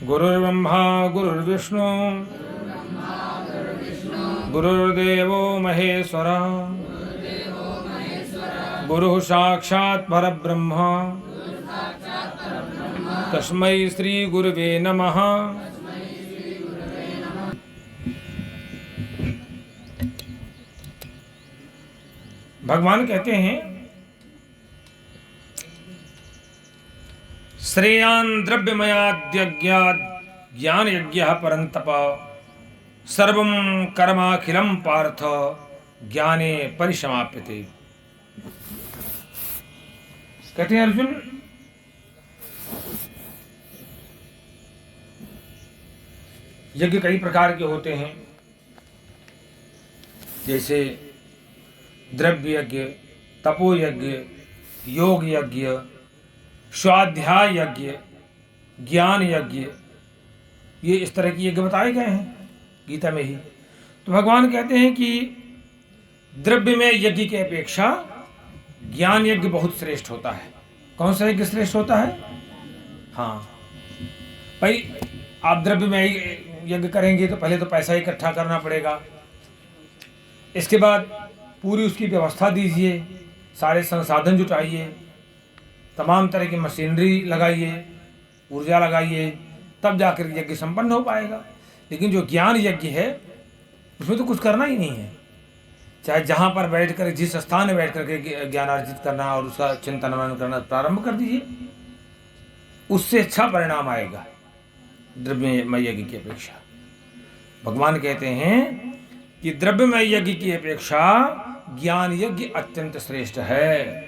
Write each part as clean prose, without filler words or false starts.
गुरुर्ब्रह्मा गुरुर्विष्णु गुरुर्देवो महेश्वरः गुरुः साक्षात् परब्रह्म तस्मै श्री गुरुवे नमः। भगवान कहते हैं श्रेयान् द्रव्यमयाद्यज्ञात् ज्ञान यज्ञः परन्तप सर्वं कर्माखिलं पार्थ ज्ञाने परिसमाप्यते। कहते हैं अर्जुन, यज्ञ कई प्रकार के होते हैं, जैसे द्रव्य यज्ञ, तपो यज्ञ, योग यज्ञ, स्वाध्याय यज्ञ, ज्ञान यज्ञ, ये इस तरह के यज्ञ बताए गए हैं गीता में ही। तो भगवान कहते हैं कि द्रव्य में यज्ञ की अपेक्षा ज्ञान यज्ञ बहुत श्रेष्ठ होता है। कौन सा यज्ञ श्रेष्ठ होता है? हाँ भाई, आप द्रव्य में यज्ञ करेंगे तो पहले तो पैसा इकट्ठा करना पड़ेगा, इसके बाद पूरी उसकी व्यवस्था दीजिए, सारे संसाधन जुटाइए, तमाम तरह की मशीनरी लगाइए, ऊर्जा लगाइए, तब जाकर यज्ञ संपन्न हो पाएगा। लेकिन जो ज्ञान यज्ञ है उसमें तो कुछ करना ही नहीं है। चाहे जहाँ पर बैठ कर, जिस स्थान में बैठ करके ज्ञान अर्जित करना और उसका चिंतन मनन करना प्रारंभ कर दीजिए, उससे अच्छा परिणाम आएगा द्रव्यमय यज्ञ की अपेक्षा। भगवान कहते हैं कि द्रव्यमय यज्ञ की अपेक्षा ज्ञान यज्ञ अत्यंत श्रेष्ठ है,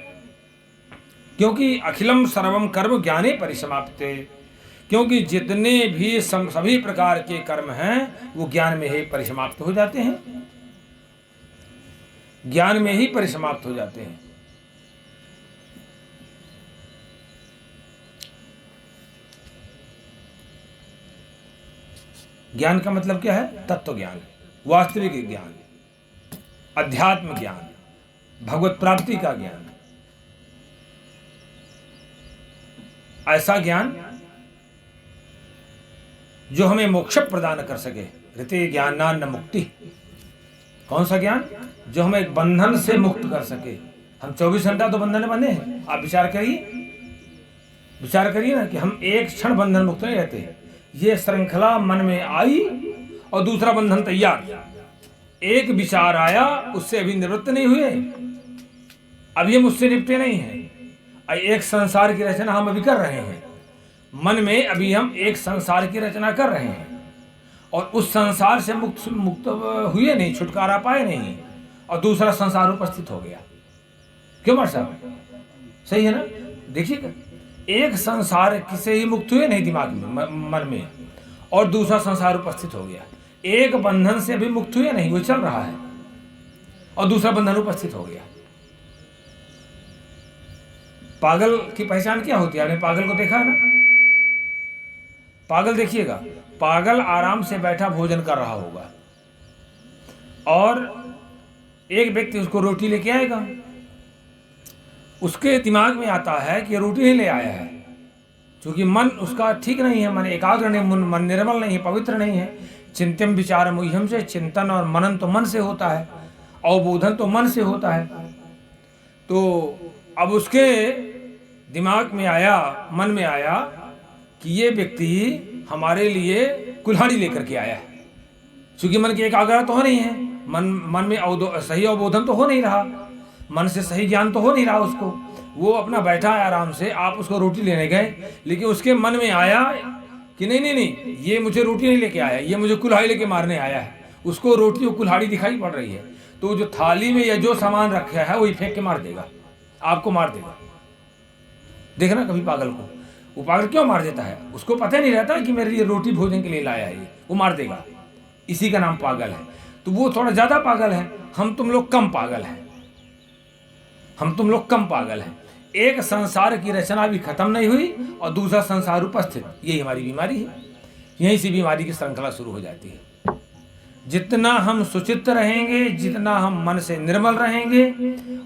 क्योंकि अखिलम सर्वम कर्म ज्ञाने परिसमाप्ते, क्योंकि जितने भी सभी प्रकार के कर्म हैं वो ज्ञान में ही परिसमाप्त हो जाते हैं, ज्ञान में ही परिसमाप्त हो जाते हैं। ज्ञान का मतलब क्या है? तत्व ज्ञान, वास्तविक ज्ञान, अध्यात्म ज्ञान, भगवत प्राप्ति का ज्ञान। ऐसा ज्ञान जो हमें मोक्ष प्रदान कर सके। ऋते ज्ञानान्न मुक्ति। कौन सा ज्ञान? जो हमें बंधन से मुक्त कर सके। हम 24 घंटा तो बंधन में बंधे हैं। आप विचार करिए ना कि हम एक क्षण बंधन मुक्त नहीं रहते। ये श्रृंखला मन में आई और दूसरा बंधन तैयार। एक विचार आया, उससे अभी निवृत्त नहीं हुए, अभी हम उससे निपटे नहीं हैं। एक संसार की रचना हम अभी कर रहे हैं, मन में अभी हम एक संसार की रचना कर रहे हैं और उस संसार से मुक्त हुए नहीं, छुटकारा पाए नहीं, और दूसरा संसार उपस्थित हो गया। क्यों मार साहब? सही है ना? देखिएगा, एक संसार किसे ही मुक्त हुए नहीं दिमाग में, मन में, और दूसरा संसार उपस्थित हो गया। एक बंधन से अभी मुक्त हुए नहीं, वो चल रहा है, और दूसरा बंधन उपस्थित हो गया। पागल की पहचान क्या होती है? आपने पागल को देखा है ना? पागल देखिएगा, पागल आराम से बैठा भोजन कर रहा होगा और एक व्यक्ति उसको रोटी लेके आएगा। उसके दिमाग में आता है कि रोटी नहीं ले आया है, क्योंकि मन उसका ठीक नहीं है, मन एकाग्र नहीं, मन निर्मल नहीं है, पवित्र नहीं है। चिंतन विचार मुह्यम से, चिंतन और मनन तो मन से होता है, अवबोधन तो मन से होता है। तो अब उसके दिमाग में आया, मन में आया कि ये व्यक्ति हमारे लिए कुल्हाड़ी लेकर के आया है, क्योंकि मन की एकाग्रता तो हो नहीं है, मन में सही अवबोधन तो हो नहीं रहा, मन से सही ज्ञान तो हो नहीं रहा उसको। वो अपना बैठा है आराम से, आप उसको रोटी लेने गए, लेकिन उसके मन में आया कि नहीं, ये मुझे रोटी नहीं लेके आया, ये मुझे कुल्हाड़ी लेके मारने आया है। उसको रोटी और कुल्हाड़ी दिखाई पड़ रही है, तो जो थाली में या जो सामान रखा है वही फेंक के मार देगा, आपको मार देगा। देखना कभी पागल को, वो पागल क्यों मार देता है? उसको पता नहीं रहता कि मेरे लिए रोटी भोजन के लिए लाया है, वो मार देगा। इसी का नाम पागल है। तो वो थोड़ा ज्यादा पागल है, हम तुम लोग कम पागल हैं, हम तुम लोग कम पागल हैं। एक संसार की रचना भी खत्म नहीं हुई और दूसरा संसार उपस्थित, यही हमारी बीमारी है। यहीं से बीमारी की श्रृंखला शुरू हो जाती है। जितना हम सुचित्त रहेंगे, जितना हम मन से निर्मल रहेंगे,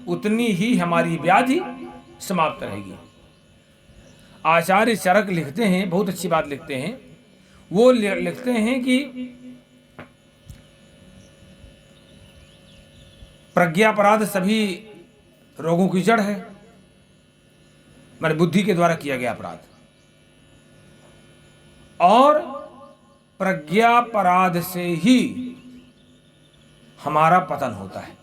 उतनी ही हमारी व्याधि समाप्त रहेगी। आचार्य चरक लिखते हैं, बहुत अच्छी बात लिखते हैं वो लिखते हैं कि प्रज्ञापराध सभी रोगों की जड़ है, माने बुद्धि के द्वारा किया गया अपराध, और प्रज्ञापराध से ही हमारा पतन होता है।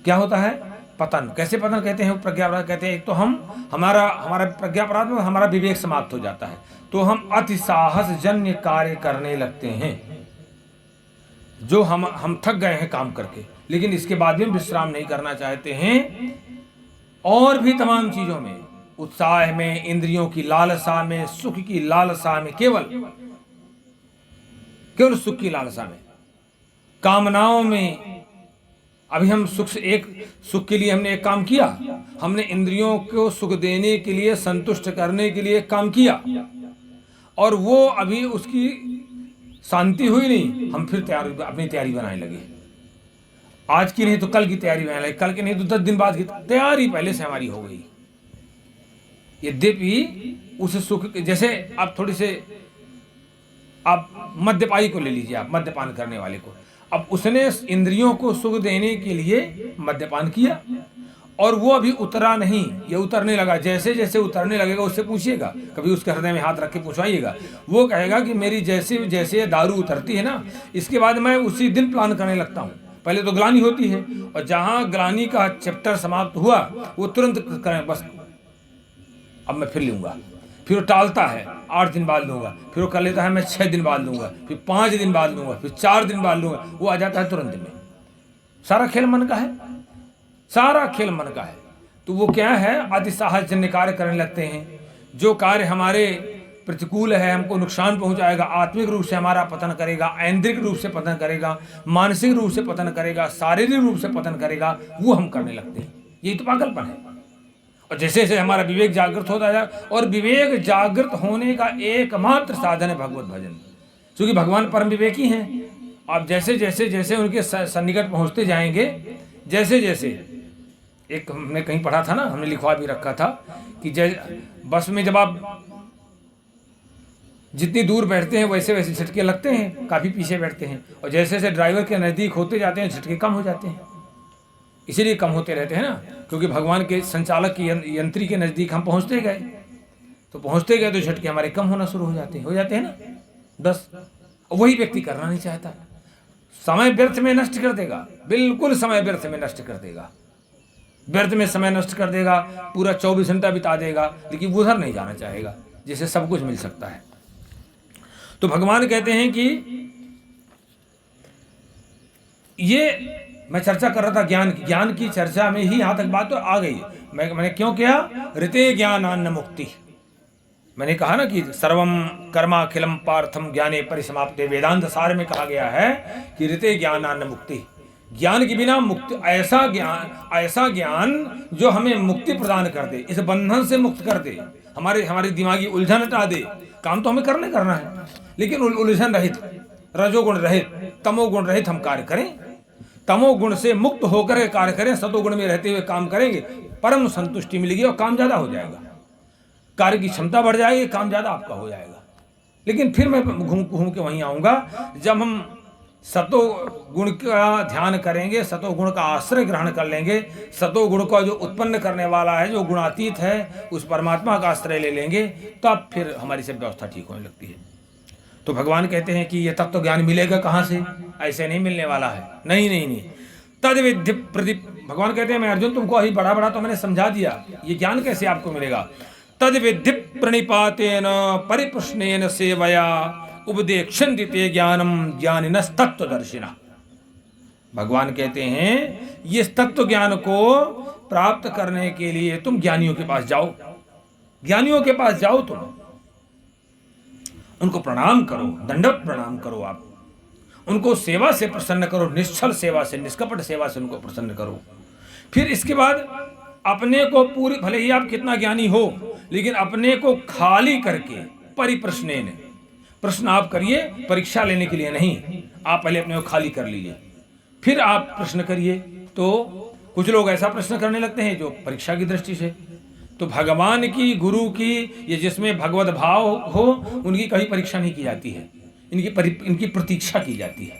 क्या होता है? पतन। कैसे पतन कहते हैं? प्रज्ञापराध कहते हैं एक तो हमारा प्रज्ञापराध में हमारा विवेक समाप्त हो जाता है, तो हम अति साहस जन्य कार्य करने लगते हैं, जो हम थक गए हैं काम करके, लेकिन इसके बाद भी विश्राम नहीं करना चाहते हैं, और भी तमाम चीजों में, उत्साह में, इंद्रियों की लालसा में, सुख की लालसा में, केवल सुख की लालसा में, कामनाओं में। अभी हम सुख के लिए हमने एक काम किया, हमने इंद्रियों को सुख देने के लिए, संतुष्ट करने के लिए काम किया, और वो अभी उसकी शांति हुई नहीं, हम फिर अपनी तैयारी बनाने लगे। आज की नहीं तो कल की तैयारी बनाने लगे, कल की नहीं तो 10 दिन बाद की तैयारी पहले से हमारी हो गई। यद्यपि उस सुख, जैसे आप थोड़ी से आप मद्यपाई को ले लीजिए, आप मद्यपान करने वाले को, अब उसने इंद्रियों को सुख देने के लिए मद्यपान किया, और वो अभी उतरा नहीं, ये उतरने लगा। जैसे जैसे उतरने लगेगा उससे पूछिएगा, कभी उसके हृदय में हाथ रख के पूछवाइएगा, वो कहेगा कि मेरी जैसे जैसे दारू उतरती है ना, इसके बाद मैं उसी दिन प्लान करने लगता हूँ। पहले तो ग्लानि होती है, और जहाँ ग्लानि का चैप्टर समाप्त हुआ वो तुरंत करें, बस अब मैं फिर लूँगा, फिर वो टालता है, 8 दिन बाद लूँगा, फिर वो कर लेता है मैं 6 दिन बाद लूँगा, फिर 5 दिन बाद लूँगा, फिर 4 दिन बाद लूँगा, वो आ जाता है तुरंत में। सारा खेल मन का है, सारा खेल मन का है। तो वो क्या है? अति साहस जन्य कार्य करने लगते हैं, जो कार्य हमारे प्रतिकूल है, हमको नुकसान पहुंचाएगा, आत्मिक रूप से हमारा पतन करेगा, ऐन्द्रिक रूप से पतन करेगा, मानसिक रूप से पतन करेगा, शारीरिक रूप से पतन करेगा, वो हम करने लगते हैं। यही तो पागलपन है। और जैसे जैसे हमारा विवेक जागृत होता जाए, और विवेक जागृत होने का एकमात्र साधन है भगवत भजन, क्योंकि भगवान परम विवेकी हैं। आप जैसे जैसे जैसे उनके सन्निकट पहुंचते जाएंगे, जैसे जैसे, एक हमने कहीं पढ़ा था ना, हमने लिखवा भी रखा था कि बस में जब आप जितनी दूर बैठते हैं वैसे वैसे झटके लगते हैं, काफ़ी पीछे बैठते हैं, और जैसे जैसे ड्राइवर के नज़दीक होते जाते हैं झटके कम हो जाते हैं। इसीलिए कम होते रहते हैं ना, क्योंकि भगवान के संचालक की यंत्री के नज़दीक हम पहुंचते गए तो झटके हमारे कम होना शुरू हो जाते हैं ना 10। वही व्यक्ति करना नहीं चाहता, समय व्यर्थ में नष्ट कर देगा, बिल्कुल समय व्यर्थ में नष्ट कर देगा, व्यर्थ में समय नष्ट कर देगा, पूरा 24 घंटा बिता देगा, लेकिन उधर नहीं जाना चाहेगा जिससे सब कुछ मिल सकता है। तो भगवान कहते हैं कि ये मैं चर्चा कर रहा था ज्ञान की चर्चा में ही यहाँ तक बात तो आ गई। मैंने क्यों किया? ऋते ज्ञानान्न मुक्ति। मैंने कहा ना कि सर्वम कर्माखिलम पार्थम ज्ञाने परिसमाप्ते, वेदांत सार में कहा गया है कि ऋते ज्ञानान्न मुक्ति, ज्ञान के बिना मुक्ति, ऐसा ज्ञान जो हमें मुक्ति प्रदान कर दे, इस बंधन से मुक्त कर दे, हमारी दिमागी उलझन हटा दे। काम तो हमें करना है, लेकिन उलझन रहित, रजोगुण रहित, तमोगुण रहित हम कार्य करें, तमोगुण से मुक्त होकर कार्य करें, सतोगुण में रहते हुए काम करेंगे, परम संतुष्टि मिलेगी और काम ज्यादा हो जाएगा, कार्य की क्षमता बढ़ जाएगी, काम ज्यादा आपका हो जाएगा। लेकिन फिर मैं घूम के वहीं आऊंगा, जब हम सतोगुण का ध्यान करेंगे, सतोगुण का आश्रय ग्रहण कर लेंगे, सतोगुण का जो उत्पन्न करने वाला है, जो गुणातीत है, उस परमात्मा का आश्रय ले लेंगे, तब फिर हमारी सब व्यवस्था ठीक होने लगती है। तो भगवान कहते हैं कि ये तत्व ज्ञान मिलेगा कहाँ से? ऐसे नहीं मिलने वाला है। नहीं, तद विद्धि प्रदीप। भगवान कहते हैं मैं अर्जुन तुमको अभी बड़ा तो मैंने समझा दिया, ये ज्ञान कैसे आपको मिलेगा? तद विद्धि प्रणिपातेन परिप्रश्नेन सेवया उपदेक्षन्ति ते ज्ञानम ज्ञानिनस् तत्वदर्शिनः। भगवान कहते हैं ये तत्व ज्ञान को प्राप्त करने के लिए तुम ज्ञानियों के पास जाओ, तुम उनको प्रणाम करो, दंडवत प्रणाम करो, आप उनको सेवा से प्रसन्न करो, निश्चल सेवा से, निष्कपट सेवा से उनको प्रसन्न करो। फिर इसके बाद अपने को पूरी, भले ही आप कितना ज्ञानी हो, लेकिन अपने को खाली करके परिप्रश्नेन, प्रश्न आप करिए, परीक्षा लेने के लिए नहीं, आप पहले अपने को खाली कर लीजिए, फिर आप प्रश्न करिए। तो कुछ लोग ऐसा प्रश्न करने लगते हैं जो परीक्षा की दृष्टि से, तो भगवान की, गुरु की, ये जिसमें भगवत भाव हो, उनकी कभी परीक्षा नहीं की जाती है, इनकी प्रतीक्षा की जाती है,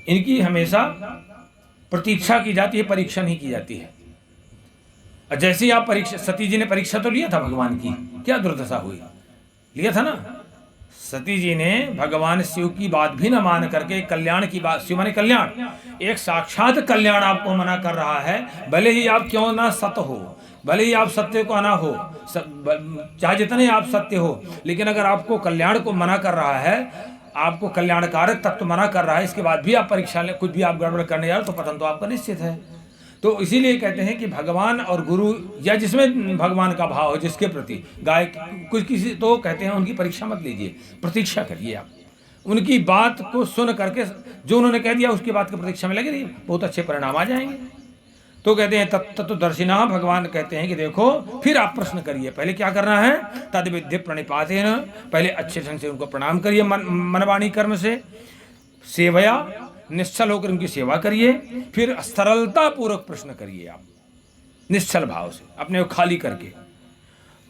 इनकी हमेशा प्रतीक्षा की जाती है, परीक्षा नहीं की जाती है। और जैसे ही आप परीक्षा, सती जी ने परीक्षा तो लिया था भगवान की, क्या दुर्दशा हुई, लिया था ना। सती जी ने भगवान शिव की बात भी न मान करके कल्याण की बात, शिव माने कल्याण, एक साक्षात कल्याण आपको मना कर रहा है, भले ही आप क्यों ना सत्य हो, भले ही आप सत्य को आना हो, चाहे जितने आप सत्य हो, लेकिन अगर आपको कल्याण को मना कर रहा है, आपको कल्याणकारक तत्व मना कर रहा है, इसके बाद भी आप परीक्षा ले, कुछ भी आप गड़बड़ करने जा रहे हो, तो पतन तो आपका निश्चित है। तो इसीलिए कहते हैं कि भगवान और गुरु, या जिसमें भगवान का भाव है, जिसके प्रति गाय कुछ किसी, तो कहते हैं उनकी परीक्षा मत लीजिए, प्रतीक्षा करिए आप, उनकी बात को सुन करके जो उन्होंने कह दिया उसकी बात की प्रतीक्षा में लगे रहिए, बहुत अच्छे परिणाम आ जाएंगे। तो कहते हैं तत्वदर्शिना, भगवान कहते हैं कि देखो, फिर आप प्रश्न करिए, पहले क्या करना है, तद विद्य प्रणिपातेन, पहले अच्छे ढंग से उनको प्रणाम करिए, मनवाणी कर्म से, सेवया, निश्चल होकर उनकी सेवा करिए, फिर सरलता पूर्वक प्रश्न करिए आप, निश्चल भाव से, अपने को खाली करके।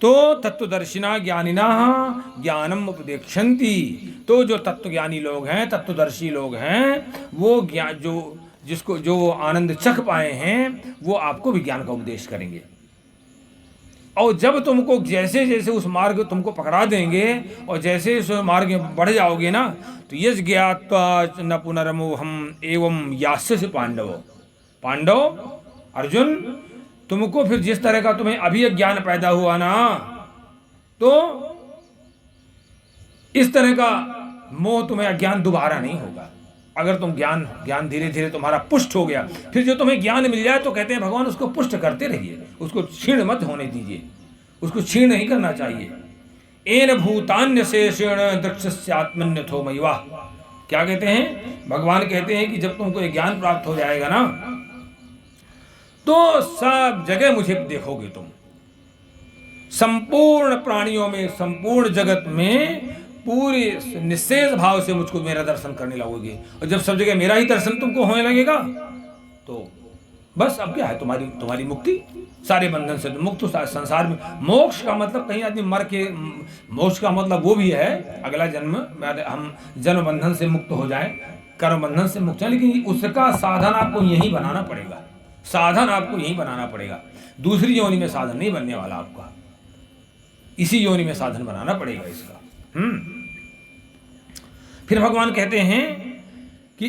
तो तत्वदर्शिना ज्ञानिना ज्ञानम उपदेक्षन्ति, तो जो तत्वज्ञानी लोग हैं, तत्वदर्शी लोग हैं, वो ज्ञान, जो आनंद चख पाए हैं, वो आपको विज्ञान का उपदेश करेंगे। और जब तुमको जैसे जैसे उस मार्ग तुमको पकड़ा देंगे, और जैसे उस मार्ग में बढ़ जाओगे ना, तो यज ज्ञात्वा न पुनर्मोहम एवं यास्यसि पांडव, पांडव अर्जुन, तुमको फिर जिस तरह का तुम्हें अभी ज्ञान पैदा हुआ ना, तो इस तरह का मोह तुम्हें अज्ञान दोबारा नहीं होगा। अगर तुम ज्ञान धीरे धीरे तुम्हारा पुष्ट हो गया, फिर जो तुम्हें ज्ञान मिल जाए, तो कहते हैं भगवान उसको पुष्ट करते रहिए, उसको क्षीण मत होने दीजिए, उसको क्षीण नहीं करना चाहिए। एन भूतान्य शेषेण दृक्षस्यात्मन्यथो मयिवा, क्या कहते हैं भगवान, कहते हैं कि जब तुमको ज्ञान प्राप्त हो जाएगा ना, तो सब जगह मुझे देखोगे तुम, संपूर्ण प्राणियों में, संपूर्ण जगत में पूरे निश्चेष भाव से मुझको मेरा दर्शन करने लगोगे। और जब सब जगह मेरा ही दर्शन तुमको होने लगेगा, तो बस अब क्या है, तुम्हारी मुक्ति, सारे बंधन से मुक्त। संसार में मोक्ष का मतलब, कहीं आदमी मर के, मोक्ष का मतलब वो भी है अगला जन्म, हम जन्म बंधन से मुक्त हो जाए, कर्म बंधन से मुक्त है, लेकिन उसका साधन आपको यही बनाना पड़ेगा, साधन आपको यही बनाना पड़ेगा। दूसरी योनि में साधन नहीं बनने वाला आपका, इसी योनि में साधन बनाना पड़ेगा इसका। फिर भगवान कहते हैं कि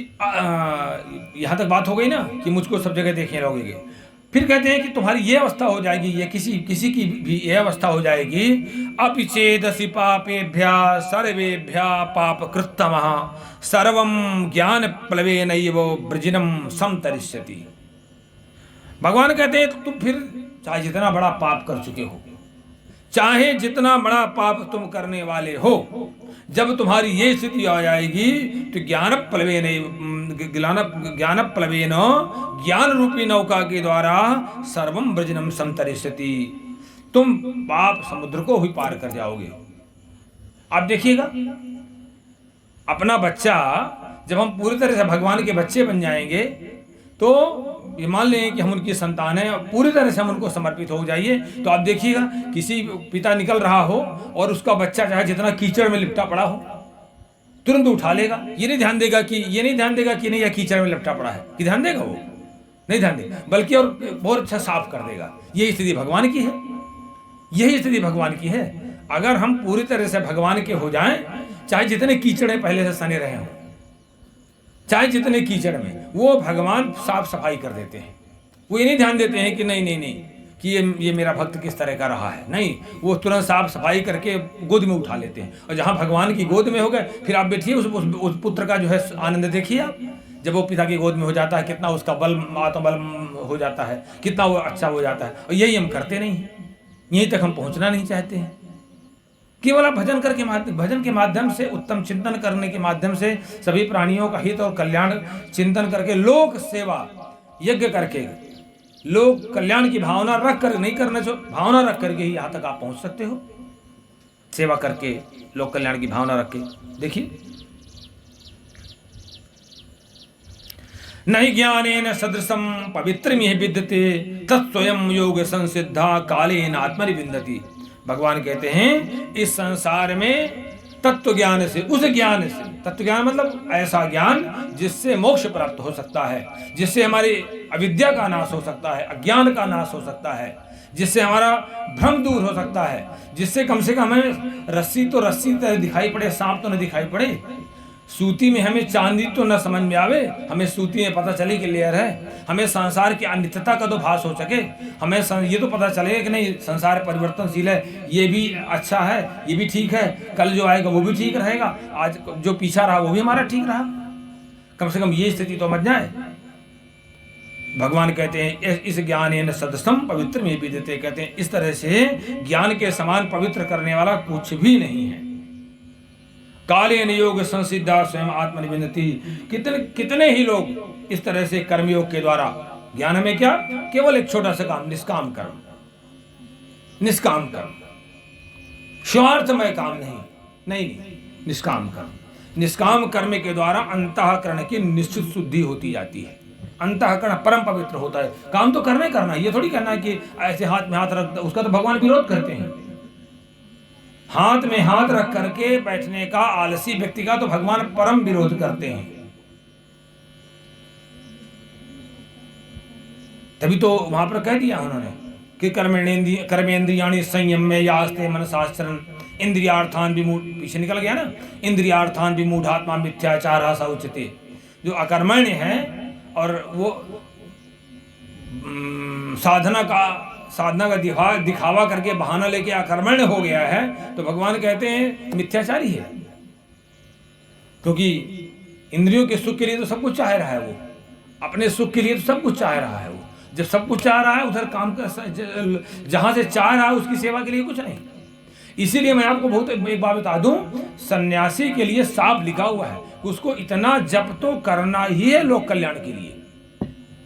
यहां तक बात हो गई ना, कि मुझको सब जगह देखने लगोगे। फिर कहते हैं कि तुम्हारी ये अवस्था हो जाएगी, ये किसी की भी ये अवस्था हो जाएगी, अपिचेदसि पापेभ्या सर्वेभ्या पाप कृत्तमः सर्वं ज्ञान प्लवेनैव वृजिनम समतरिष्यति। भगवान कहते हैं तुम फिर चाहे जितना बड़ा पाप कर चुके हो, चाहे जितना बड़ा पाप तुम करने वाले हो, जब तुम्हारी ये स्थिति आ जाएगी, तो ज्ञान प्लवेन, ज्ञान रूपी नौका के द्वारा सर्वम वृजनम संतरिष्यति, तुम पाप समुद्र को भी पार कर जाओगे। आप देखिएगा, अपना बच्चा, जब हम पूरी तरह से भगवान के बच्चे बन जाएंगे, तो ये मान लें कि हम उनकी संतान हैं, पूरी तरह से हम उनको समर्पित हो जाइए, तो आप देखिएगा किसी पिता निकल रहा हो और उसका बच्चा चाहे जितना कीचड़ में लिपटा पड़ा हो, तुरंत उठा लेगा। ये नहीं ध्यान देगा कि नहीं, यह कीचड़ में लिपटा पड़ा है, कि ध्यान देगा, वो नहीं ध्यान देगा, बल्कि और बहुत अच्छा साफ कर देगा। यही स्थिति भगवान की है, यही स्थिति भगवान की है। अगर हम पूरी तरह से भगवान के हो जाएं, चाहे जितने कीचड़ पहले से सने रहे हों, चाहे जितने कीचड़ में, वो भगवान साफ सफाई कर देते हैं। वो ये नहीं ध्यान देते हैं कि नहीं कि ये मेरा भक्त किस तरह का रहा है, नहीं, वो तुरंत साफ सफाई करके गोद में उठा लेते हैं। और जहाँ भगवान की गोद में हो गए, फिर आप बैठिए, उस पुत्र का जो है आनंद देखिए आप, जब वो पिता की गोद में हो जाता है, कितना उसका बल, आत्मबल हो जाता है, कितना वो अच्छा हो जाता है। और यही हम करते नहीं हैं, यहीं तक हम पहुँचना नहीं चाहते हैं। केवल आप भजन के माध्यम से, उत्तम चिंतन करने के माध्यम से, सभी प्राणियों का हित और कल्याण चिंतन करके, लोक सेवा यज्ञ करके, लोक कल्याण की भावना रख कर, नहीं करना जो भावना रख करके ही यहाँ तक आप पहुँच सकते हो। सेवा करके, लोक कल्याण की भावना रख के देखिए। नहीं ज्ञानेन सदृशम पवित्रमिह विद्यते तत्स्वयं योग संसिद्धा कालेन आत्मनिविन्दति। भगवान कहते हैं इस संसार में तत्व ज्ञान से, उस ज्ञान से, तत्व ज्ञान मतलब ऐसा ज्ञान जिससे मोक्ष प्राप्त हो सकता है, जिससे हमारी अविद्या का नाश हो सकता है, अज्ञान का नाश हो सकता है, जिससे हमारा भ्रम दूर हो सकता है, जिससे कम से कम हमें रस्सी तो रस्सी दिखाई पड़े, सांप तो न दिखाई पड़े, सूती में हमें चांदी तो न समझ में आवे, हमें सूती में पता चले कि लेयर है, हमें संसार की अनित्यता का तो भास हो सके, हमें ये तो पता चले कि नहीं संसार परिवर्तनशील है, ये भी अच्छा है, ये भी ठीक है, कल जो आएगा वो भी ठीक रहेगा, आज जो पीछा रहा वो भी हमारा ठीक रहा, कम से कम ये स्थिति तो समझ जाए। भगवान कहते हैं इस ज्ञान सदसम पवित्र में विद्यते, कहते हैं इस तरह से ज्ञान के समान पवित्र करने वाला कुछ भी नहीं है। कालेन योग संसिद्धा स्वयं आत्मनिविन्दति, कितने ही लोग इस तरह से कर्मयोग के द्वारा, ज्ञान में क्या, केवल एक छोटा सा काम, निष्काम कर्म, निष्काम कर्म, स्वार्थमय काम नहीं, निष्काम कर्म, निष्काम कर्म के द्वारा अंतःकरण की निश्चित शुद्धि होती जाती है, अंतःकरण परम पवित्र होता है। काम तो करना, ये थोड़ी कहना है कि ऐसे हाथ में हाथ रख, उसका तो भगवान विरोध करते हैं। हाथ में हाथ रख करके बैठने का आलसी व्यक्ति का तो भगवान परम विरोध करते हैं। तभी तो वहां पर कह दिया उन्होंने कि कर्मेंद्रियाणि संयम्य यास्ते मनसाचरण इंद्रियार्थान विमूढ़, पीछे निकल गया ना, इंद्रियार्थान विमूढ़ात्मा मिथ्याचार सा उच्यते। जो अकर्मण्य है और वो साधना का दिखावा करके बहाना लेके अकर्मण्य हो गया है, तो भगवान कहते हैं मिथ्याचारी है, क्योंकि इंद्रियों के सुख के लिए तो सब कुछ चाह रहा है, वो अपने सुख के लिए तो सब कुछ चाह रहा है। वो जब सब कुछ चाह रहा है, उधर काम का जहां से चाह रहा है उसकी सेवा के लिए कुछ नहीं। इसीलिए मैं आपको बहुत एक बात बता दूं, सन्यासी के लिए साफ लिखा हुआ है, उसको इतना जप तो करना ही है लोक कल्याण के लिए।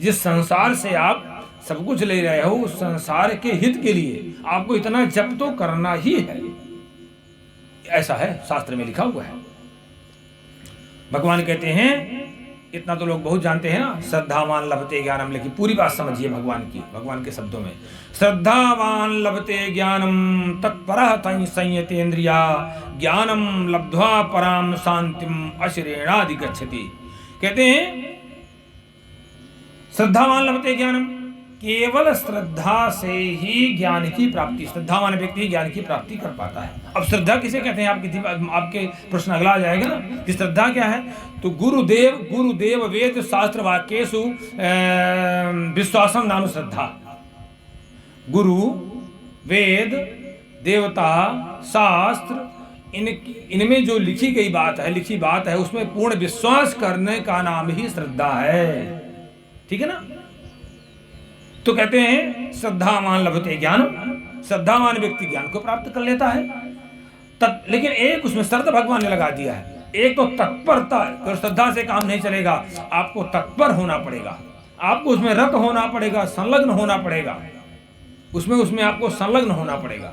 जिस संसार से आप सब कुछ ले रहे हो, उस संसार के हित के लिए आपको इतना जप तो करना ही है, ऐसा है शास्त्र में लिखा हुआ है। भगवान कहते हैं, इतना तो लोग बहुत जानते हैं ना, श्रद्धावान लभते ज्ञानम, लेकिन पूरी बात समझिए भगवान के शब्दों में। श्रद्धावान लभते ज्ञानम तत्परः तं संयतेन्द्रिया ज्ञानम लब्ध्वा पराम शांतिम अशरेणाधिगच्छति। कहते हैं श्रद्धावान लभते ज्ञानम, केवल श्रद्धा से ही ज्ञान की प्राप्ति, श्रद्धावान व्यक्ति ज्ञान की प्राप्ति कर पाता है। अब श्रद्धा किसे कहते हैं, आपके प्रश्न अगला आ जाएगा ना कि श्रद्धा क्या है। तो गुरुदेव वेद शास्त्र वाक्येषु विश्वासम नाम श्रद्धा। गुरु, वेद, देवता, शास्त्र, इनमें जो लिखी बात है उसमें पूर्ण विश्वास करने का नाम ही श्रद्धा है। ठीक है ना। तो कहते हैं श्रद्धावान लभते ज्ञान, श्रद्धावान व्यक्ति ज्ञान को प्राप्त कर लेता है। लेकिन एक उसमें शर्त भगवान ने लगा दिया है, एक तो तत्परता, तो श्रद्धा से काम नहीं चलेगा, आपको तत्पर होना पड़ेगा, आपको उसमें रत होना पड़ेगा, संलग्न होना पड़ेगा, उसमें आपको संलग्न होना पड़ेगा।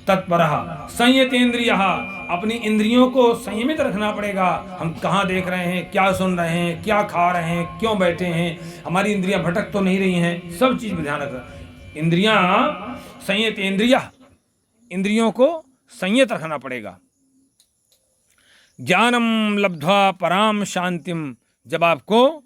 तत्परः संयतेन्द्रियः, अपनी इंद्रियों को संयमित रखना पड़ेगा। हम कहाँ देख रहे हैं, क्या सुन रहे हैं, क्या खा रहे हैं, क्यों बैठे हैं, हमारी इंद्रियां भटक तो नहीं रही हैं, सब चीज में ध्यान रखना। इंद्रियां संयतेन्द्रियः, इंद्रियों को संयत रखना पड़ेगा। ज्ञानम लब्ध्वा पराम शांतिम, जब आपको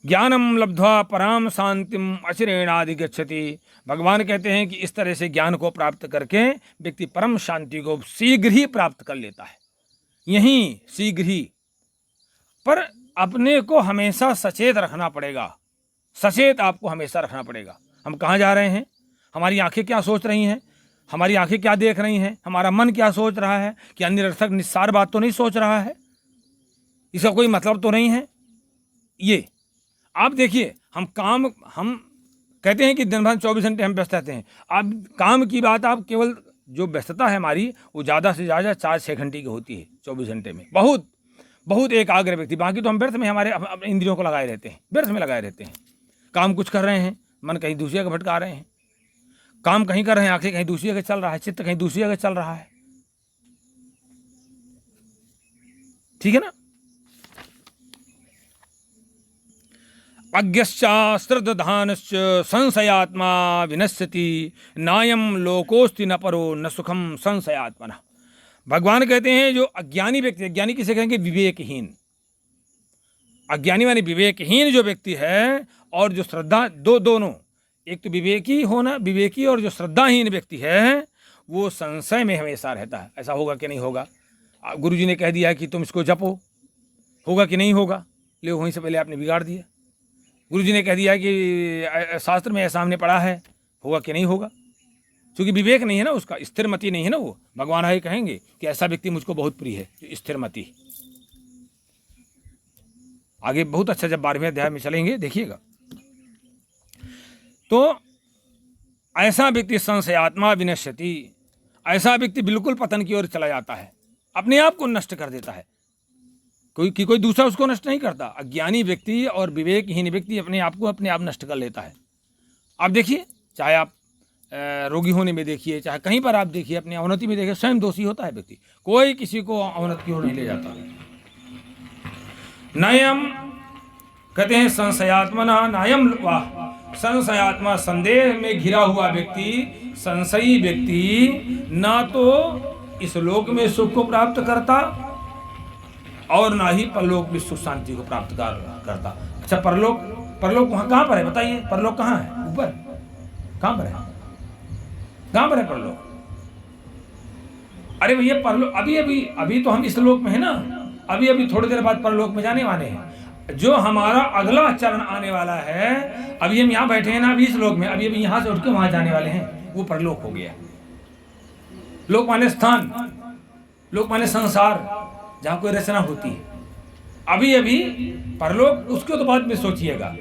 ज्ञानम लब्ध्वा पराम शांतिम अचिरेणाधिगच्छति। भगवान कहते हैं कि इस तरह से ज्ञान को प्राप्त करके व्यक्ति परम शांति को शीघ्र ही प्राप्त कर लेता है, यहीं शीघ्र ही। पर अपने को हमेशा सचेत रखना पड़ेगा, सचेत आपको हमेशा रखना पड़ेगा। हम कहाँ जा रहे हैं, हमारी आंखें क्या सोच रही हैं, हमारी आंखें क्या देख रही हैं, हमारा मन क्या सोच रहा है, क्या निरर्थक निस्सार बात तो नहीं सोच रहा है, इसका कोई मतलब तो नहीं है। ये आप देखिए, हम कहते हैं कि दिन भर 24 घंटे हम व्यस्त रहते हैं। अब काम की बात, आप केवल जो व्यस्तता है हमारी वो ज़्यादा से ज़्यादा 4-6 घंटे की होती है 24 घंटे में, बहुत एकाग्र व्यक्ति। बाकी तो हम व्यर्थ में हमारे अपने इंद्रियों को लगाए रहते हैं, व्यर्थ में लगाए रहते हैं। काम कुछ कर रहे हैं, मन कहीं दूसरे का भटका रहे हैं। काम कहीं कर रहे हैं, आंखें कहीं दूसरी जगह चल रहा है, चित्त कहीं दूसरी जगह चल रहा है। ठीक है ना। अज्ञश्चाश्रद्धानश्च संशयात्मा विनश्यति नायम लोकोस्ति न परो न सुखम संशयात्मना। भगवान कहते हैं जो अज्ञानी व्यक्ति, अज्ञानी किसे कहेंगे? विवेकहीन। अज्ञानी माने विवेकहीन जो व्यक्ति है, और जो श्रद्धा, दोनों, एक तो विवेकी होना, विवेकी, और जो श्रद्धाहीन व्यक्ति है वो संशय में हमेशा रहता है। ऐसा होगा कि नहीं होगा? गुरुजी ने कह दिया कि तुम इसको जपो, होगा कि नहीं होगा? ले वहीं से पहले आपने बिगाड़ दिया। गुरुजी ने कह दिया कि शास्त्र में ऐसा हमने पढ़ा है, होगा कि नहीं होगा? क्योंकि विवेक नहीं है ना उसका, स्थिरमति नहीं है ना वो। भगवान है कहेंगे कि ऐसा व्यक्ति मुझको बहुत प्रिय है, जो स्थिरमति। आगे बहुत अच्छा, जब 12वें अध्याय में चलेंगे देखिएगा। तो ऐसा व्यक्ति संशयात्मा विनश्यति, ऐसा व्यक्ति बिल्कुल पतन की ओर चला जाता है, अपने आप को नष्ट कर देता है। कोई दूसरा उसको नष्ट नहीं करता। अज्ञानी व्यक्ति और विवेकहीन व्यक्ति अपने आप को अपने आप नष्ट कर लेता है। आप देखिए, चाहे आप रोगी होने में देखिए, चाहे कहीं पर आप देखिए, अपनी अवनति में देखिए, स्वयं दोषी होता है व्यक्ति। कोई किसी को अवनति की ओर नहीं ले जाता। नयम कहते हैं संशयात्मना, नायम, वाह, संशयात्मा, संदेह में घिरा हुआ व्यक्ति, संशयी व्यक्ति ना तो इस लोक में सुख को प्राप्त करता और ना ही परलोक में सुख शांति को प्राप्त करता। अच्छा, परलोक वहाँ कहाँ पर है बताइए? परलोक कहाँ है? ऊपर। कहाँ पर है? कहाँ पर है परलोक? अरे भैया, परलोक अभी तो हम इस लोक में है ना, अभी थोड़ी देर बाद परलोक में जाने वाले हैं। जो हमारा अगला चरण आने वाला है, अभी हम यहाँ बैठे हैं ना, अभी इस लोक में, अभी यहाँ से उठ के वहाँ जाने वाले हैं, वो परलोक हो गया। लोक माने स्थान, लोक माने संसार, जहाँ कोई रचना होती है। अभी परलोक उसके तो बाद में सोचिएगा,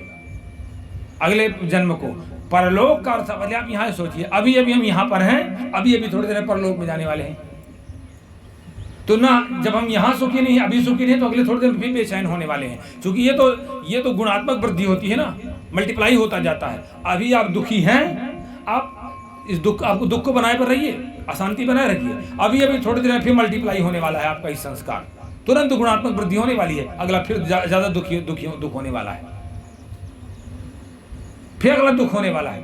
अगले जन्म को। परलोक का अर्थ पहले आप यहाँ सोचिए, अभी हम यहाँ पर हैं, अभी थोड़ी देर परलोक में जाने वाले हैं। तो ना, जब हम यहाँ सुखी नहीं, अभी सुखी नहीं, तो अगले थोड़ी देर भी बेचैन होने वाले हैं। क्योंकि ये तो गुणात्मक वृद्धि होती है ना, मल्टीप्लाई होता जाता है। अभी आप दुखी हैं, आप इस दुख, आपको दुख को बनाए पर रहिए, अशांति बनाए रखिए। अभी थोड़ी देर में फिर मल्टीप्लाई होने वाला है आपका इस संस्कार, तुरंत गुणात्मक वृद्धि होने वाली है, अगला फिर ज्यादा दुख होने वाला है, फिर अगला दुख होने वाला है।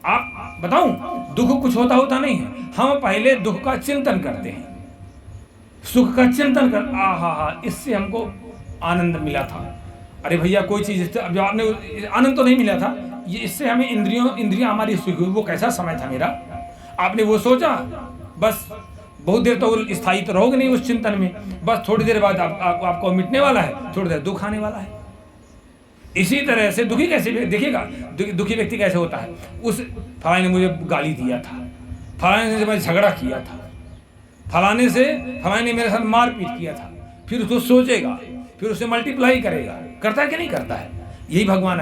आप बताऊं, दुख कुछ होता नहीं है। हम पहले दुख का चिंतन करते हैं, सुख का चिंतन कर, आहा, इससे हमको आनंद मिला था। अरे भैया, कोई चीज अब आपने आनंद तो नहीं मिला था, ये इससे हमें इंद्रियां हमारी सुखी हुई। वो कैसा समय था मेरा, आपने वो सोचा, बस बहुत देर तो स्थायी तो रहोगे नहीं उस चिंतन में, बस थोड़ी देर बाद आपको मिटने वाला है, थोड़ी देर दुख आने वाला है। इसी तरह से दुखी कैसे देखिएगा, दुखी व्यक्ति कैसे होता है? उस फलाने ने मुझे गाली दिया था, फलाने से मैं झगड़ा किया था, फलाने ने मेरे साथ मारपीट किया था, फिर उसको सोचेगा, फिर उसे मल्टीप्लाई करेगा। करता है कि नहीं करता है? यही भगवान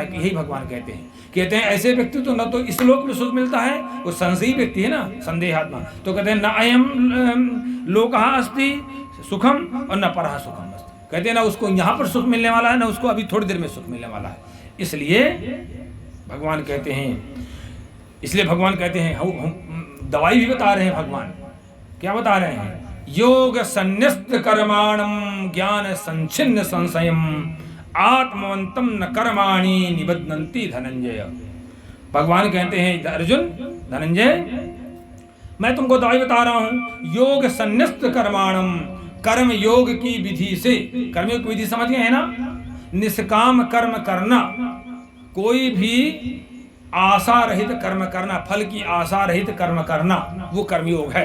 कहते हैं ऐसे व्यक्ति तो न तो इस लोक में सुख मिलता है, वो संशयी व्यक्ति है ना, संदेहात्मा, तो कहते हैं न अयम लोकः अस्ति सुखम और न परः सुखम अस्ति। कहते हैं ना उसको यहाँ पर सुख मिलने वाला है, ना उसको अभी थोड़ी देर में सुख मिलने वाला है। इसलिए भगवान कहते हैं, हम दवाई भी बता रहे हैं। भगवान क्या बता रहे हैं? योग संन्यस्त कर्माणम ज्ञान संचिन्न संशयम आत्मवंतम न कर्माणि निबध्नन्ति धनंजय। भगवान कहते हैं अर्जुन, धनंजय, मैं तुमको दवाई बता रहा हूं। योग संन्यस्त कर्माणम, कर्म योग की विधि से, कर्म योग की विधि समझ गए है ना? निष्काम कर्म करना, कोई भी आशा रहित कर्म करना, फल की आशा रहित कर्म करना, वो कर्मयोग है।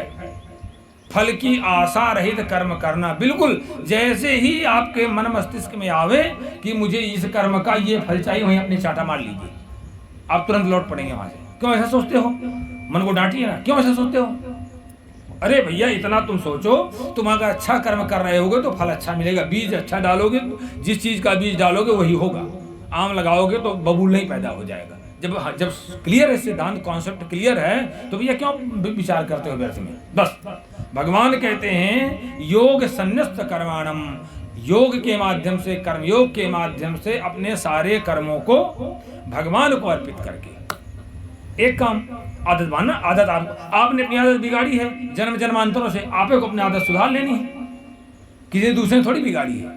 फल की आशा रहित कर्म करना, बिल्कुल जैसे ही आपके मन मस्तिष्क में आवे कि मुझे इस कर्म का ये फल चाहिए, वहीं अपनी चाटा मार लीजिए, आप तुरंत लौट पड़ेंगे वहां से। क्यों ऐसा सोचते हो? मन को डांटिए ना, क्यों ऐसा सोचते हो? अरे भैया, इतना तुम सोचो, तुम अगर अच्छा कर्म कर रहे होगे तो फल अच्छा मिलेगा। बीज अच्छा डालोगे, जिस चीज का बीज डालोगे वही होगा। आम लगाओगे तो बबूल नहीं पैदा हो जाएगा। जब क्लियर है सिद्धांत, कॉन्सेप्ट क्लियर है, तो भैया क्यों विचार करते हो व्यर्थ में? बस भगवान कहते हैं योग संन्यस्त कर्माणम, योग के माध्यम से, कर्मयोग के माध्यम से अपने सारे कर्मों को भगवान को अर्पित करके, एक काम आदत मानना, आदत आपने अपनी आदत बिगाड़ी है जन्म जन्मांतरों से, आपे को अपनी आदत सुधार लेनी है। किसी दूसरे ने थोड़ी बिगाड़ी है,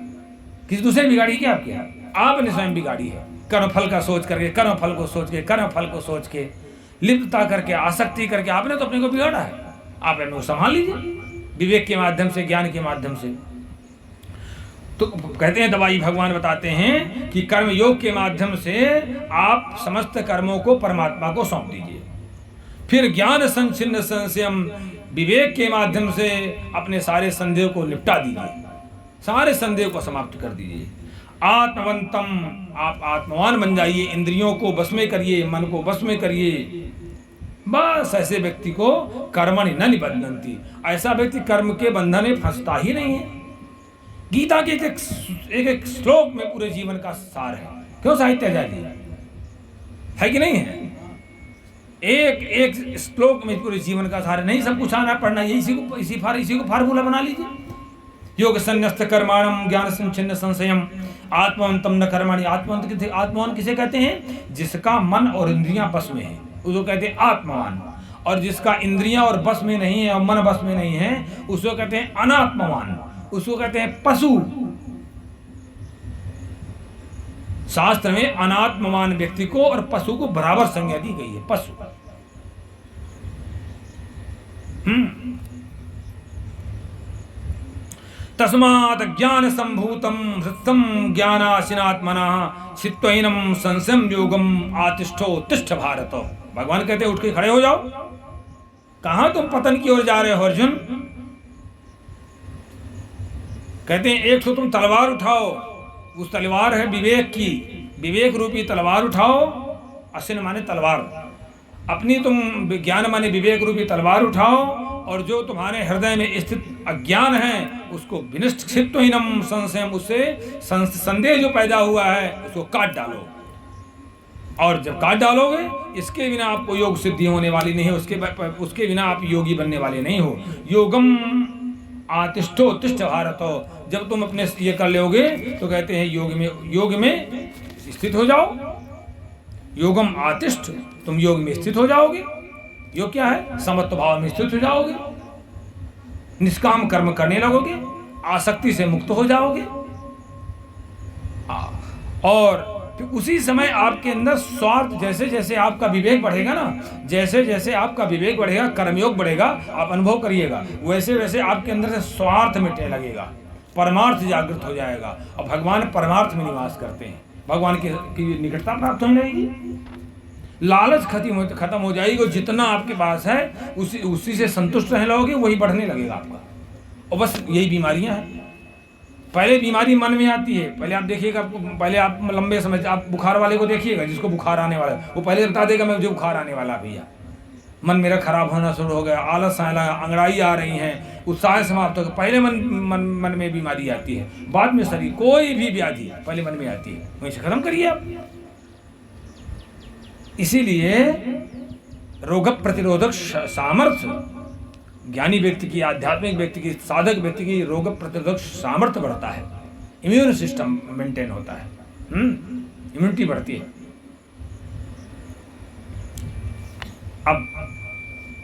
किसी दूसरे ने बिगाड़ी क्या आपके? आपने स्वयं बिगाड़ी है। कर्म फल का सोच करके, कर्म फल को सोच के, कर्म फल को सोच के, लिप्तता करके, आसक्ति करके आपने तो अपने को बिगाड़ा है। आप अपने को संभाल लीजिए विवेक के माध्यम से, ज्ञान के माध्यम से। तो कहते हैं दवाई भगवान बताते हैं कि कर्म योग के माध्यम से आप समस्त कर्मों को परमात्मा को सौंप दीजिए। फिर ज्ञान संचिन्न संशयम, विवेक के माध्यम से अपने सारे संदेह को निपटा दीजिए, सारे संदेह को समाप्त कर दीजिए। आत्मवंतम, आप आत्मवान बन जाइए, इंद्रियों को बस में करिए, मन को बस में करिए। बस ऐसे व्यक्ति को कर्मणि न निबध्नन्ति, ऐसा व्यक्ति कर्म के बंधन में फंसता ही नहीं है। गीता के एक श्लोक में पूरे जीवन का सार है। क्यों साहित्याचार्य है कि नहीं है? एक श्लोक में पूरे जीवन का सार नहीं, सब कुछ आना पढ़ना, इसी को फार्मूला बना लीजिए। योग संन्यस्त कर्माणम ज्ञान संचिन्न संशयम आत्मवंतम न कर्माणि। आत्मवान किसे कहते हैं? जिसका मन और इंद्रियां बस में है, उसको कहते हैं आत्मवान। और जिसका इंद्रियां और बस में नहीं है और मन बस में नहीं है, उसको कहते हैं अनात्मवान, उसको कहते हैं पशु। शास्त्र में अनात्मवान व्यक्ति को और पशु को बराबर संज्ञा दी गई है, पशु। तस्मात् ज्ञान संभूतम हृतम ज्ञानाशिनात्मना चित्तैनम संशयम योगम आतिष्ठो तिष्ठ भारत। भगवान कहते हैं उठ के खड़े हो जाओ। कहां तुम पतन की ओर जा रहे हो अर्जुन? कहते हैं एक तो तुम तलवार उठाओ, उस तलवार है विवेक की, विवेक रूपी तलवार उठाओ। असिन माने तलवार, अपनी तुम ज्ञान माने विवेक रूपी तलवार उठाओ, और जो तुम्हारे हृदय में स्थित अज्ञान है उसको विनिष्ट क्षिप्तहीनम संशयम, उससे संदेह जो पैदा हुआ है उसको काट डालो। और जब काट डालोगे, इसके बिना आपको योग सिद्धि होने वाली नहीं है, उसके बिना आप योगी बनने वाले नहीं हो। योगम आतिष्ठो तिष्ठ भारत। जब तुम अपने ये कर लोगे तो कहते हैं योग में स्थित हो जाओ। योगम आतिष्ठ, तुम योग में स्थित हो जाओगे। योग क्या है? समत्व भाव में स्थित हो जाओगे, निष्काम कर्म करने लगोगे, आसक्ति से मुक्त हो जाओगे। और फिर उसी समय आपके अंदर स्वार्थ, जैसे जैसे आपका विवेक बढ़ेगा ना, जैसे जैसे आपका विवेक बढ़ेगा, कर्मयोग बढ़ेगा, आप अनुभव करिएगा, वैसे वैसे आपके अंदर से स्वार्थ मिटने लगेगा, परमार्थ जागृत हो जाएगा। और भगवान परमार्थ में निवास करते हैं, भगवान की निकटता प्राप्त होने लगेगी, लालच खत्म हो जाएगी, और जितना आपके पास है उसी से संतुष्ट रहने लगोगे, वही बढ़ने लगेगा आपका। और बस यही बीमारियां हैं। पहले बीमारी मन में आती है। पहले आप देखिएगा, पहले आप लंबे समय आप बुखार वाले को देखिएगा, जिसको बुखार आने वाला है वो पहले बता देगा मुझे बुखार आने वाला भैया। मन मेरा खराब होना शुरू हो गया, आलस आने लगा, अंगड़ाई आ रही हैं, उत्साह समाप्त हो गया। पहले मन में बीमारी आती है, बाद में शरीर। कोई भी व्याधि पहले मन में आती है, वहीं से खत्म करिए आप। इसीलिए रोग प्रतिरोधक सामर्थ्य ज्ञानी व्यक्ति की, आध्यात्मिक व्यक्ति की, साधक व्यक्ति की रोग प्रतिरोधक सामर्थ्य बढ़ता है, इम्यून सिस्टम मेंटेन होता है, इम्यूनिटी बढ़ती है। अब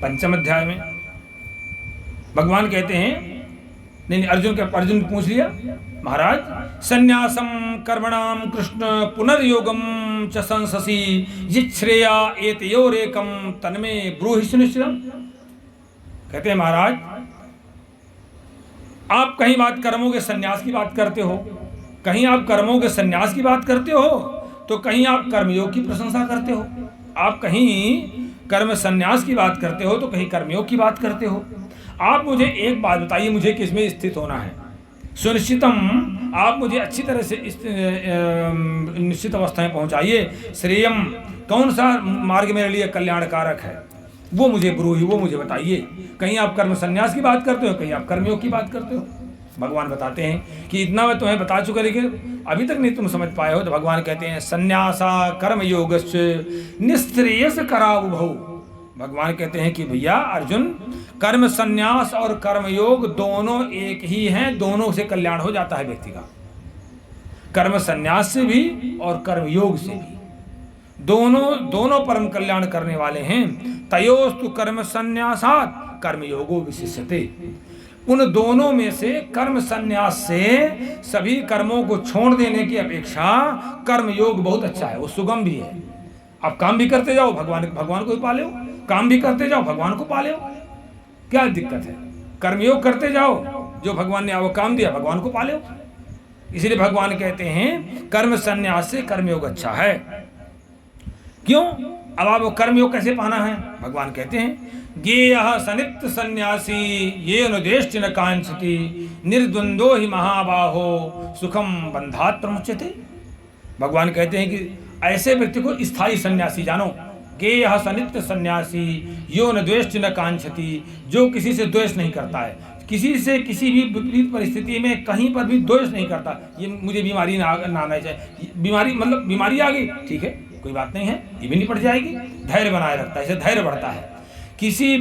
पंचम अध्याय में भगवान कहते हैं, नहीं अर्जुन पूछ लिया, महाराज संन्यासम कर्मणाम कृष्ण पुनर्योगम च संससी जिच्छ्रेया एतयोरेकम तन्मे ब्रूहि सुनिश्चितम। कहते हैं महाराज, आप कहीं बात कर्मों के संन्यास की बात करते हो, कहीं आप कर्मों के संन्यास की बात करते हो, तो कहीं आप कर्मयोग की प्रशंसा करते हो। आप कहीं कर्म संन्यास की बात करते हो तो कहीं कर्मयोग की बात करते हो। आप मुझे एक बात बताइए, मुझे किसमें स्थित होना है? सुनिश्चितम, आप मुझे अच्छी तरह से निश्चित अवस्था में पहुंचाइए। श्रेयम, कौन सा मार्ग मेरे लिए कल्याणकारक है वो मुझे ब्रूहि, वो मुझे बताइए। कहीं आप कर्म संन्यास की बात करते हो, कहीं आप कर्मयोग की बात करते हो। भगवान बताते हैं कि इतना मैं तुम्हें बता चुका, लेकिन अभी तक नहीं तुम समझ पाए हो। तो भगवान कहते हैं संन्यासा कर्म योगस्य निस्त्रेयस करावुभौ। भगवान कहते हैं कि भैया अर्जुन, कर्म संन्यास और कर्मयोग दोनों एक ही हैं, दोनों से कल्याण हो जाता है व्यक्ति का, कर्म संन्यास से भी और कर्मयोग से भी। दोनों परम कल्याण करने वाले हैं। तयोस्तु कर्म संन्यासात् कर्मयोगो विशिष्यते। उन दोनों में से कर्म संन्यास से सभी कर्मों को छोड़ देने की अपेक्षा कर्मयोग बहुत अच्छा है, वो सुगम भी है। आप काम भी करते जाओ, भगवान को भी पाले हो, काम भी करते जाओ, भगवान को पाले हो, क्या दिक्कत है? कर्मयोग करते जाओ, जो भगवान ने आपको काम दिया भगवान को पाले हो। इसलिए भगवान कहते हैं कर्म संन्यास से कर्मयोग अच्छा है। क्यों? अब आपको कर्मयोग कैसे पाना है? भगवान कहते हैं ज्ञेयः सनित्य सन्यासी ये अनुदेष्टि न कांक्षति निर्द्वंदो ही महाबाहो सुखम बंधात् प्रमुच्यते। भगवान कहते हैं कि ऐसे व्यक्ति को स्थायी सन्यासी जानो। ज्ञेयः सनित्य सन्यासी यो न द्वेष्टि न कांक्षति, जो किसी से द्वेष नहीं करता है, किसी से किसी भी विपरीत परिस्थिति में कहीं पर भी द्वेष नहीं करता। ये मुझे बीमारी ना आना चाहिए, बीमारी मतलब बीमारी आ गई, ठीक है कोई बात नहीं है, ये भी निपट जाएगी, धैर्य बनाए रखता है, इससे धैर्य बढ़ता है। किसी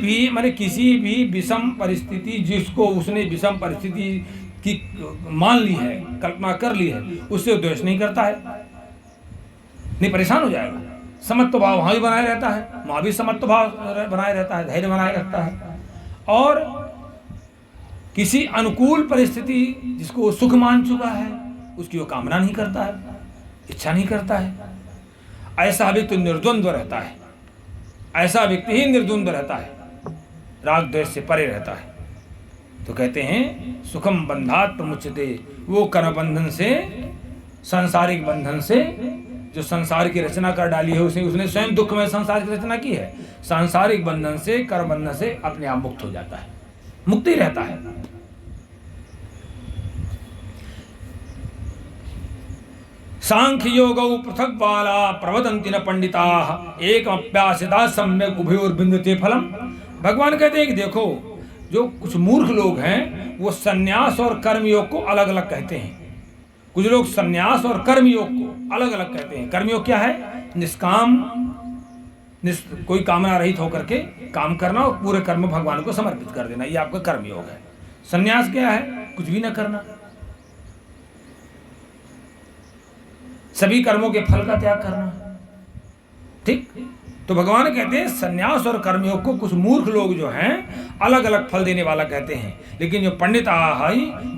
भी विषम परिस्थिति, जिसको उसने विषम परिस्थिति की मान ली है, कल्पना कर ली है, उससे द्वेष नहीं करता है, नहीं परेशान हो जाएगा। समत्व भाव वहाँ भी बनाए रहता है, वहाँ भी समत्व भाव बनाए रहता है, धैर्य बनाए रखता है। और किसी अनुकूल परिस्थिति जिसको सुख मान चुका है, उसकी वो कामना नहीं करता है, इच्छा नहीं करता है। ऐसा व्यक्ति निर्द्वंद्व रहता है, ऐसा व्यक्ति ही निर्द्वंद्व रहता है, राग द्वेष से परे रहता है। तो कहते हैं सुखम बंधात् प्रमुच्यते, वो कर्म बंधन से, सांसारिक बंधन से, जो संसार की रचना कर डाली है उसने स्वयं दुख में संसार की रचना की है, सांसारिक बंधन से, कर्म बंधन से अपने आप मुक्त हो जाता है, मुक्ति रहता है। सांख्य योगौ पृथक बाला प्रवदन्ति न पंडिता एक अभ्यासिता सम्यक उभयोर्बिंदते फलम। भगवान कहते हैं कि देखो, जो कुछ मूर्ख लोग हैं वो सन्यास और कर्मयोग को अलग अलग कहते हैं। कुछ लोग सन्यास और कर्मयोग को अलग अलग कहते हैं। कर्मयोग क्या है? निष्काम, कोई कामना रहित होकर के काम करना और पूरे कर्म भगवान को समर्पित कर देना, ये आपका कर्मयोग है। सन्यास क्या है? कुछ भी न करना, सभी कर्मों के फल का त्याग करना, ठीक। तो भगवान कहते हैं सन्यास और कर्मयोग को कुछ मूर्ख लोग जो हैं अलग अलग फल देने वाला कहते हैं, लेकिन जो पंडित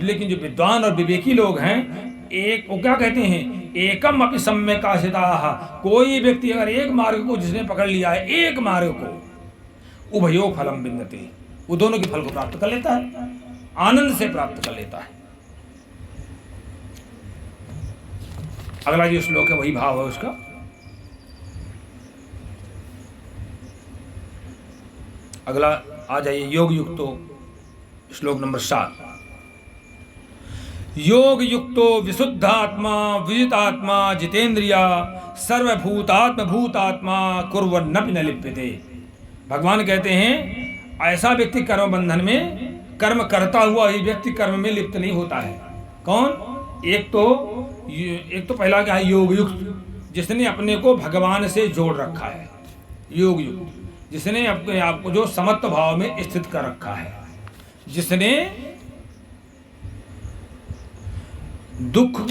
लेकिन जो विद्वान और विवेकी लोग हैं, एक वो क्या कहते हैं? एकम अपि सम्यक आश्रिताः, कोई व्यक्ति अगर एक मार्ग को जिसने पकड़ लिया है, एक मार्ग को, उभयो फलम विन्दते, वो दोनों के फल को प्राप्त कर लेता है, आनंद से प्राप्त कर लेता है। अगला जो श्लोक है वही भाव है उसका। अगला आ जाइए योग युक्तो, श्लोक नंबर 7। योग युक्तो विशुद्धात्मा विजितात्मा जितेंद्रिया सर्वभूतात्म भूतात्मा कुर्वन्नपि न लिप्यते। भगवान कहते हैं ऐसा व्यक्ति कर्म बंधन में, कर्म करता हुआ ही व्यक्ति कर्म में लिप्त नहीं होता है। कौन? एक तो पहला क्या है? योग युक्त, जिसने अपने को भगवान से जोड़ रखा है। योग युक्त, जिसने अपने आप को जो समत्व भाव में स्थित कर रखा है, जिसने दुख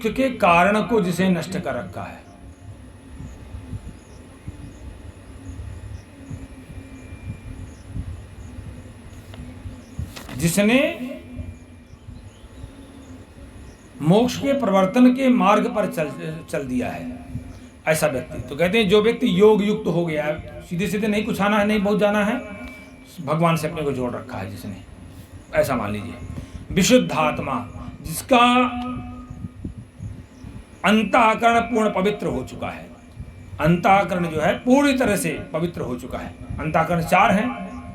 के कारण को जिसे नष्ट कर रखा है, जिसने मोक्ष के प्रवर्तन के मार्ग पर चल दिया है, ऐसा व्यक्ति। तो कहते हैं जो व्यक्ति योग युक्त हो गया है, सीधे सीधे नहीं कुछ आना है, नहीं बहुत जाना है, भगवान से अपने को जोड़ रखा है जिसने, ऐसा मान लीजिए। विशुद्ध आत्मा, जिसका अंतःकरण पूर्ण पवित्र हो चुका है, अंतःकरण जो है पूरी तरह से पवित्र हो चुका है। अंतःकरण 4 हैं,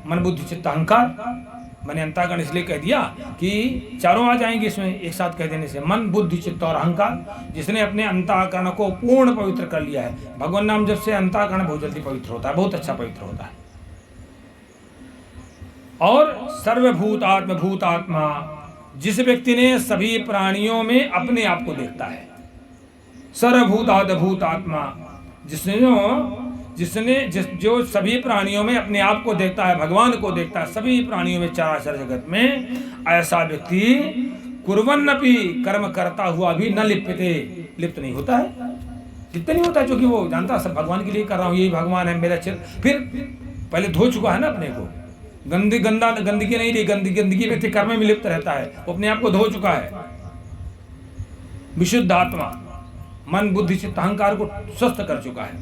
मन बुद्धि चित्त अहंकार। मैंने अंतःकरण इसलिए कह दिया कि चारों आ जाएंगे इसमें एक साथ कह देने से, मन बुद्धि चित्त और अहंकार। जिसने अपने अंतःकरण को पूर्ण पवित्र कर लिया है, भगवान नाम जब से अंतःकरण बहुत जल्दी पवित्र होता है, बहुत अच्छा पवित्र होता है। और सर्वभूतात्म भूतात्मा, जिस व्यक्ति ने सभी प्राणियों में अपने आप को देखता है, सर्वभूतात्म भूतात्मा, जो सभी प्राणियों में अपने आप को देखता है, भगवान को देखता है, सभी प्राणियों में, चराचर जगत में, ऐसा व्यक्ति कुर्वन्नपि, कर्म करता हुआ भी न लिप्यते, लिप्त नहीं होता है। चित्त नहीं होता है, क्योंकि वो जानता सब भगवान के लिए कर रहा हूँ, यही भगवान है मेरा चित्त। फिर पहले धो चुका है ना अपने को, गंदगी नहीं रही, गंदगी व्यक्ति कर्म में लिप्त रहता है, वो अपने आप को धो चुका है। विशुद्ध आत्मा मन बुद्धि चित्त अहंकार को स्वस्थ कर चुका है।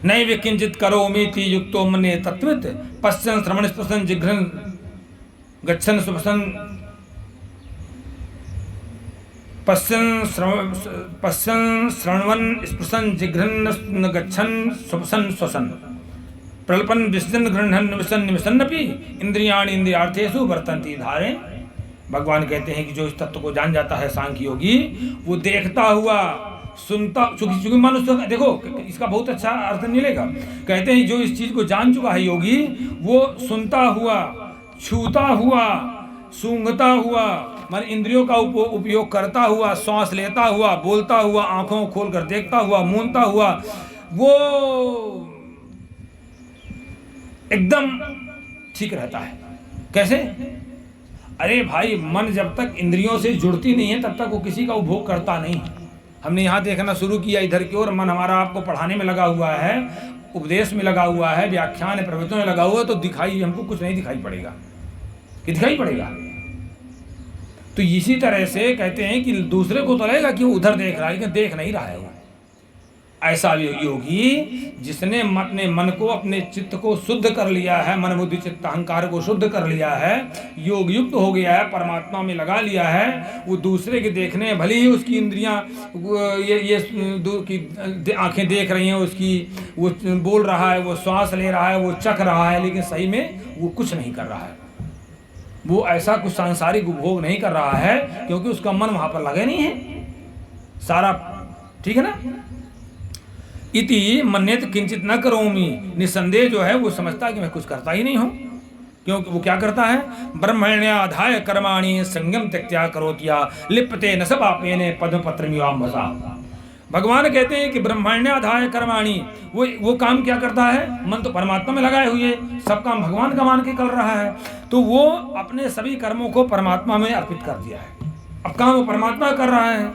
नैव किंचित करोमीति युक्तो मन्ये तत्वित् पश्यन् श्रवण स्पृशन् जिघ्रन् गच्छन् सुपसन् पश्यन् श्रवणन् स्पृशन् जिघ्रन् गच्छन् सुपसन् श्वसन् प्रल्पन् विसृजन् गृह्णन् विसन् निवसन्नपि इंद्रियाणि इंद्रियार्थेषु वर्तन्ति धारे। भगवान कहते हैं कि जो इस तत्व को जान जाता है सांख्य योगी, वो देखता हुआ सुनता, चूंकि मन उसको देखो, इसका बहुत अच्छा अर्थ मिलेगा। कहते हैं जो इस चीज को जान चुका है योगी, वो सुनता हुआ, छूता हुआ, सूंघता हुआ, मन इंद्रियों का उपयोग करता हुआ, श्वास लेता हुआ, बोलता हुआ, आंखों खोलकर देखता हुआ, मूंदता हुआ, वो एकदम ठीक रहता है। कैसे? अरे भाई, मन जब तक इंद्रियों से जुड़ती नहीं है तब तक वो किसी का उपभोग करता नहीं। हमने यहाँ देखना शुरू किया इधर की ओर, मन हमारा आपको पढ़ाने में लगा हुआ है, उपदेश में लगा हुआ है, व्याख्यान प्रवचनों में लगा हुआ है, तो दिखाई हमको कुछ नहीं दिखाई पड़ेगा कि दिखाई पड़ेगा। तो इसी तरह से कहते हैं कि दूसरे को तो लगेगा कि वो उधर देख रहा है, लेकिन देख नहीं रहा है वो। ऐसा योगी जिसने अपने मन को, अपने चित्त को शुद्ध कर लिया है, मन बुद्धि चित्त अहंकार को शुद्ध कर लिया है, योग युक्त हो गया है, परमात्मा में लगा लिया है, वो दूसरे के देखने, भले ही उसकी इंद्रियां की आंखें देख रही हैं उसकी, वो बोल रहा है, वो श्वास ले रहा है, वो चख रहा है, लेकिन सही में वो कुछ नहीं कर रहा है। वो ऐसा कुछ सांसारिक उपभोग नहीं कर रहा है, क्योंकि उसका मन वहां पर लगे नहीं है सारा। ठीक है ना? इति मन्यत किंचित न करोमि, निसंदेह जो है वो समझता है कि मैं कुछ करता ही नहीं हूं। क्योंकि वो क्या करता है? ब्रह्मण्याधाय कर्माणि संगम त्यक्त्या करोत्या लिप्यते न स पापेन पद्मपत्रमिवाम्भसा। भगवान कहते हैं कि ब्रह्मण्याधाय कर्माणि, वो काम क्या करता है? मन तो परमात्मा में लगाए हुए, सब काम भगवान का मान के कर रहा है, तो वो अपने सभी कर्मों को परमात्मा में अर्पित कर दिया है। अब काम वो परमात्मा कर रहा है,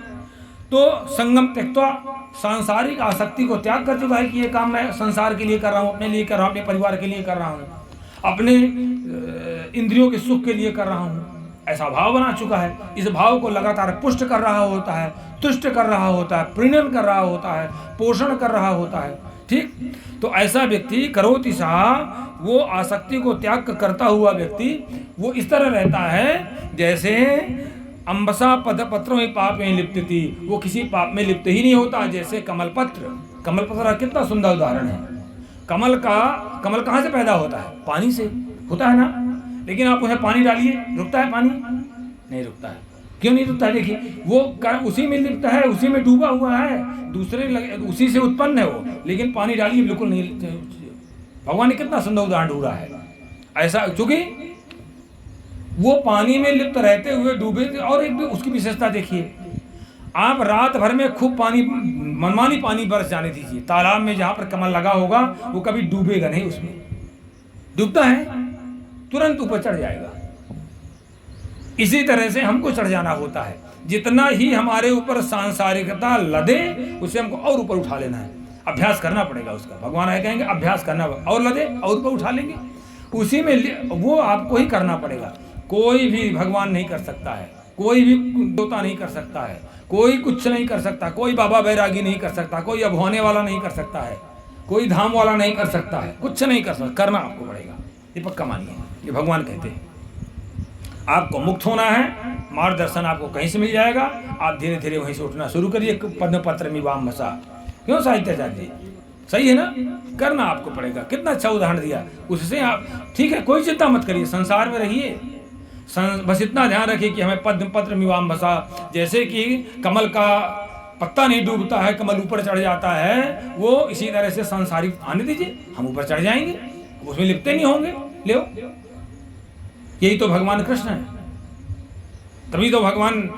तो संगम त्यक्त्वा, सांसारिक आसक्ति को त्याग कर चुका है कि ये काम मैं संसार के लिए कर रहा हूँ, अपने लिए कर रहा हूँ, अपने परिवार के लिए कर रहा हूँ, अपने इंद्रियों के सुख के लिए कर रहा हूँ। ऐसा भाव बना चुका है। इस भाव को लगातार पुष्ट कर रहा होता है, तुष्ट कर रहा होता है, प्रीणन कर रहा होता है, पोषण कर रहा होता है। ठीक? तो ऐसा व्यक्ति करोति सा, वो आसक्ति को त्याग करता हुआ व्यक्ति वो इस तरह रहता है जैसे अम्बसा पत्र में पाप में लिप्तति, वो किसी पाप में लिप्त ही नहीं होता। जैसे कमल पत्र कितना सुंदर उदाहरण है। कमल कहाँ से पैदा होता है? पानी से होता है ना। लेकिन आप उसे पानी डालिए, रुकता है पानी? नहीं रुकता है। क्यों नहीं रुकता है? देखिए, वो उसी में लिप्त है, उसी में डूबा हुआ है, उसी से उत्पन्न है वो, लेकिन पानी डालिए बिल्कुल नहीं। भगवान ने कितना सुंदर उदाहरण ढूंढा है ऐसा, चूंकि वो पानी में लिप्त रहते हुए डूबे। और एक भी उसकी विशेषता देखिए, आप रात भर में खूब पानी, मनमानी पानी बरस जाने दीजिए, तालाब में जहां पर कमल लगा होगा वो कभी डूबेगा नहीं। उसमें डूबता है, तुरंत ऊपर चढ़ जाएगा। इसी तरह से हमको चढ़ जाना होता है। जितना ही हमारे ऊपर सांसारिकता लदे, उसे हमको और ऊपर उठा लेना है। अभ्यास करना पड़ेगा उसका। भगवान आए कहेंगे अभ्यास करना, और लदे और ऊपर उठा लेंगे। उसी में वो आपको ही करना पड़ेगा। कोई भी भगवान नहीं कर सकता है, कोई भी देवता नहीं कर सकता है, कोई कुछ नहीं कर सकता, कोई बाबा बैरागी नहीं कर सकता, कोई अब होने वाला नहीं कर सकता है, कोई धाम वाला नहीं कर सकता है, कुछ नहीं कर सकता। करना आपको पड़ेगा, ये पक्का मानिए। ये भगवान कहते हैं आपको मुक्त होना है, मार्गदर्शन आपको कहीं से मिल जाएगा। आप धीरे धीरे वहीं से उठना शुरू करिए। पद्मपत्र में वाम मसा, क्यों साहित्याचार्य जी? सही है ना? करना आपको पड़ेगा। कितना अच्छा उदाहरण दिया। उससे आप, ठीक है, कोई चिंता मत करिए, संसार में रहिए, बस इतना ध्यान रखिए कि हमें पद्म पत्र मिवाम बसा। जैसे कि कमल का पत्ता नहीं डूबता है, कमल ऊपर चढ़ जाता है, वो इसी तरह से सांसारिक आने दीजिए, हम ऊपर चढ़ जाएंगे, उसमें लिपटे नहीं होंगे। ले यही तो भगवान कृष्ण है। तभी तो भगवान,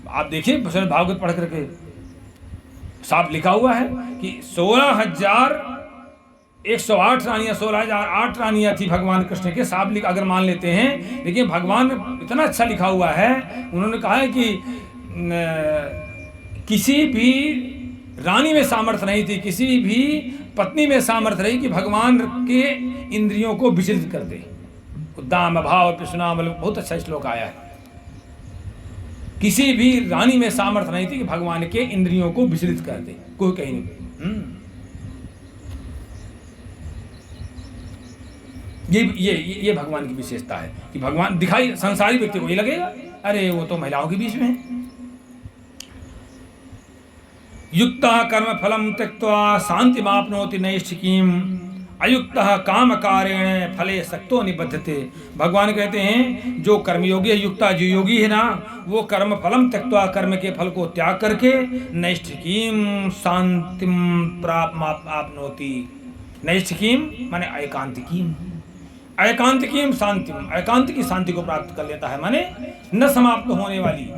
आप देखिए भागवत पढ़ करके साफ लिखा हुआ है कि 16,108 रानियां, 16,008 रानियां थी भगवान कृष्ण के। साफ लिखा, अगर मान लेते हैं, देखिए भगवान इतना अच्छा लिखा हुआ है। उन्होंने कहा है कि किसी भी रानी में सामर्थ्य नहीं थी, किसी भी पत्नी में सामर्थ्य रही कि भगवान के इंद्रियों को विचलित कर दे। उद्दाम अभाव पिशुनाम, बहुत अच्छा श्लोक आया है। किसी भी रानी में सामर्थ्य नहीं थी कि भगवान के इंद्रियों को विचलित कर दे, कोई कहीं नहीं। ये भगवान की विशेषता है कि भगवान दिखाई संसारी व्यक्ति को ये लगेगा अरे वो तो महिलाओं के बीच में है। युक्तः कर्म फलम त्यक्त्वा शांतिमाप्नोति नैष्ठिकीम अयुक्तः काम कारेण फले सक्तो निबद्धते। भगवान कहते हैं जो कर्मयोगी है, युक्ता जो योगी है ना, वो कर्म फलम त्यक्त्वा, कर्म के फल को त्याग करके नैष्ठिकीम शांतिम प्राप्नोति। नैष्ठिकीम माने एकांतिकीम, एकांतिकीम शांतिम, एकांत की शांति को प्राप्त कर लेता है, माने न समाप्त होने वाली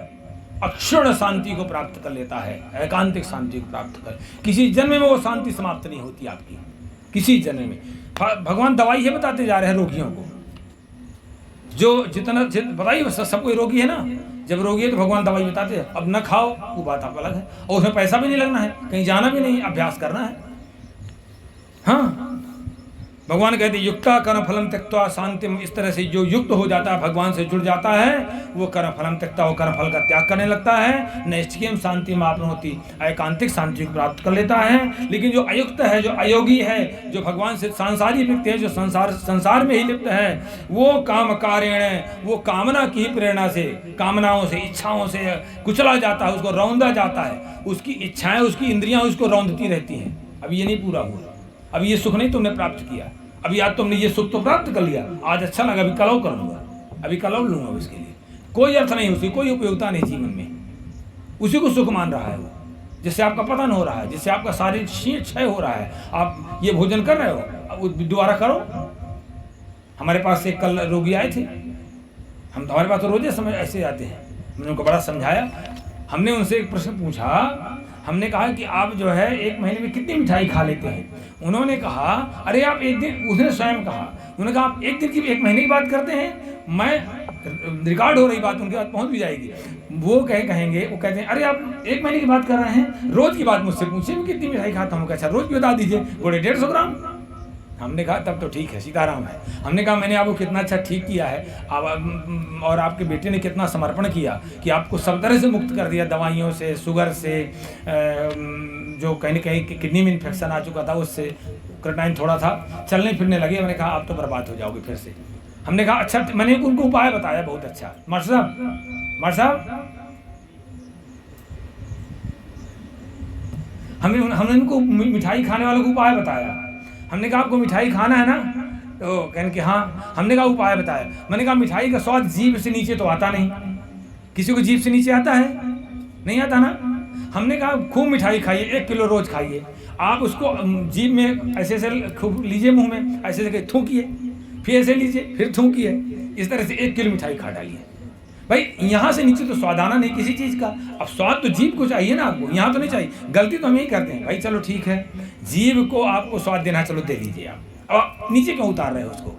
अक्षुण शांति को प्राप्त कर लेता है। एकांतिक शांति को प्राप्त कर, किसी जन्म में वो शांति समाप्त नहीं होती आपकी, किसी जन्म में। भगवान दवाई है बताते जा रहे हैं रोगियों को, जो जितना बताइए सब कोई रोगी है ना, जब रोगी है तो भगवान दवाई बताते हैं। अब न खाओ वो बात आप अलग है, और उसमें पैसा भी नहीं लगना है, कहीं जाना भी नहीं, अभ्यास करना है। हाँ, भगवान कहते युक्ता कर्म फलम त्यक्त्वा शांतिम। इस तरह से जो युक्त हो जाता है, भगवान से जुड़ जाता है, वो कर्म फलम त्यक्त्वा, वो कर्म फल का त्याग करने लगता है। नैष्ठिकीम शांतिम आपनोति, एकांतिक शांति को प्राप्त कर लेता है। लेकिन जो अयुक्त है, जो अयोगी है, जो भगवान से सांसारी व्यक्ति है, जो संसार में ही लिप्त है, वो काम कारेण, वो कामना की प्रेरणा से, कामनाओं से, इच्छाओं से कुचला जाता है, उसको रौंदा जाता है। उसकी इच्छाएं, उसकी इंद्रियां उसको रौंदती रहती हैं। अब ये नहीं पूरा हुआ, अब ये सुख नहीं तुमने प्राप्त किया, अभी आज तुमने ये सुख तो प्राप्त कर लिया, आज अच्छा लगा, अभी कल कर लूँगा, अभी कल लूँगा। इसके लिए कोई अर्थ नहीं, उसकी कोई उपयोगिता नहीं जीवन में। उसी को सुख मान रहा है वो, जिससे आपका पतन हो रहा है, जिससे आपका शारीरिक क्षय हो रहा है। आप ये भोजन कर रहे हो, अब दोबारा करो। हमारे पास एक कल रोगी आए थे, हम तो हमारे पास तो रोजे समझ ऐसे आते हैं, हमने उनको बड़ा समझाया। हमने उनसे एक प्रश्न पूछा, हमने कहा कि आप जो है एक महीने में कितनी मिठाई खा लेते हैं? उन्होंने कहा अरे आप एक दिन, उसने स्वयं कहा, उन्होंने कहा आप एक दिन की, एक महीने की बात करते हैं, मैं रिकॉर्ड हो रही बात उनके पास पहुंच भी जाएगी। वो कहेंगे, वो कहते हैं अरे आप एक महीने की बात कर रहे हैं, रोज की बात मुझसे पूछिए मैं कितनी मिठाई खाता हूँ। अच्छा रोज भी बता दीजिए, बोले 150 ग्राम। हमने कहा तब तो ठीक है, सीताराम है। हमने कहा मैंने आपको कितना अच्छा ठीक किया है, और आपके बेटे ने कितना समर्पण किया कि आपको सब तरह से मुक्त कर दिया, दवाइयों से, शुगर से, जो कहीं न कहीं किडनी में इन्फेक्शन आ चुका था उससे, क्रिएटिनिन थोड़ा था, चलने फिरने लगे। मैंने कहा आप तो बर्बाद हो जाओगे फिर से। हमने कहा अच्छा, मैंने उनको उपाय बताया बहुत अच्छा। मास्टर साहब हमने उनको मिठाई खाने वालों को उपाय बताया। हमने कहा आपको मिठाई खाना है ना, तो कहने कि हाँ। हमने कहा उपाय बताया। मैंने कहा मिठाई का स्वाद जीभ से नीचे तो आता नहीं, किसी को जीभ से नीचे आता है? नहीं आता ना। हमने कहा खूब मिठाई खाइए, 1 किलो रोज खाइए। आप उसको जीभ में ऐसे ऐसे खूब लीजिए, मुंह में ऐसे ऐसे थूकिए, फिर ऐसे लीजिए, फिर थूकिए, इस तरह से 1 किलो मिठाई खा डालिए। भाई यहाँ से नीचे तो स्वाद आना नहीं किसी चीज़ का। अब स्वाद तो जीभ को चाहिए ना आपको, यहाँ तो नहीं चाहिए। गलती तो हम यही करते हैं। भाई चलो ठीक है, जीभ को आपको स्वाद देना, चलो दे लीजिए आप, अब नीचे क्यों उतार रहे हो उसको?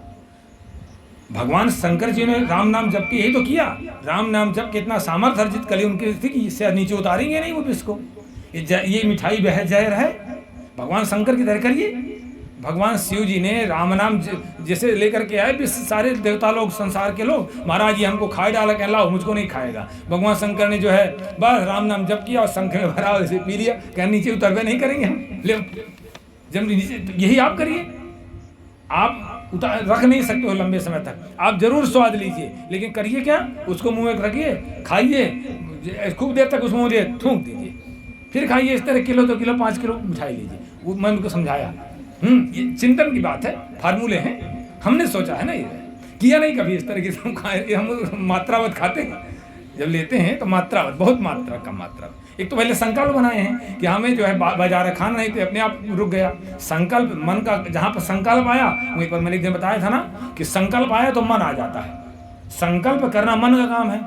भगवान शंकर जी ने राम नाम जप के यही तो किया। राम नाम जप के इतना सामर्थ्य अर्जित कर उनके थी कि इससे नीचे उतारेंगे नहीं वो विष को। ये मिठाई वह जहर है, भगवान शंकर की तरह करिए। भगवान शिव जी ने राम नाम जैसे लेकर के आए, सारे देवता लोग, संसार के लोग, महाराज ये हमको खाए डाला, कह लाओ, मुझको नहीं खाएगा। भगवान शंकर ने जो है बस राम नाम जप किया और शंख में भरा, ऐसे पी लिया, कह नीचे उतरवे नहीं करेंगे हम, ले जब नीचे। तो यही आप करिए, आप रख नहीं सकते हो लंबे समय तक, आप जरूर स्वाद लीजिए, लेकिन करिए क्या, उसको मुँह में रखिए, खाइए, खूब देर तक उस मुँह में थूक दीजिए, फिर खाइए। इस तरह किलो 2 किलो 5 किलो मिठाई लीजिए। वो मैं उनको समझाया। ये चिंतन की बात है, फार्मूले हैं, हमने सोचा है ना, ये किया नहीं कभी इस तरह की। हम मात्रावत खाते हैं, जब लेते हैं तो मात्रावत, बहुत मात्रा, कम मात्रा। एक तो पहले संकल्प बनाए हैं कि हमें जो है बाजार खाना नहीं, तो अपने आप रुक गया संकल्प। मन का जहाँ पर संकल्प आया, वहीं पर मैंने एक दिन बताया था ना कि संकल्प आया तो मन आ जाता है। संकल्प करना मन का काम है।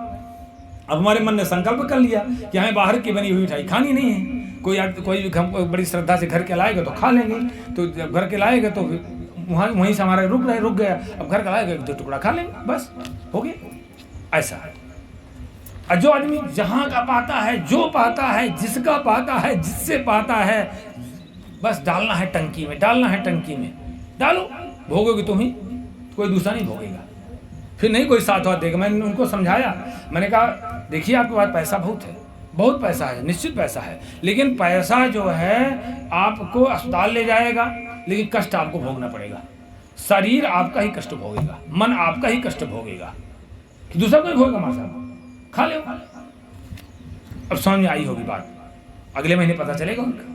अब हमारे मन ने संकल्प कर लिया कि हमें बाहर की बनी हुई मिठाई खानी नहीं है। कोई हमको बड़ी श्रद्धा से घर के लाएगा तो खा लेंगे, तो जब घर के लाएगा तो वहीं से हमारा रुक गया। अब घर का लाएगा तो टुकड़ा खा लेंगे, बस हो गया। ऐसा है। और जो आदमी जहाँ का पाता है, जो पाता है, जिसका पाता है, जिससे पाता है, बस डालना है टंकी में, डालना है टंकी में, डालो, भोगोगे तुम ही, कोई दूसरा नहीं भोगेगा। फिर नहीं कोई साथ वाथ देगा। मैंने उनको समझाया, मैंने कहा देखिए आपके पास पैसा बहुत है, बहुत पैसा है, निश्चित पैसा है, लेकिन पैसा जो है आपको अस्पताल ले जाएगा, लेकिन कष्ट आपको भोगना पड़ेगा। शरीर आपका ही कष्ट भोगेगा, मन आपका ही कष्ट भोगेगा, कि दूसरा कोई भोगेगा। माँ साहब खा लो। अब समझ में आई होगी बात, अगले महीने पता चलेगा उनका।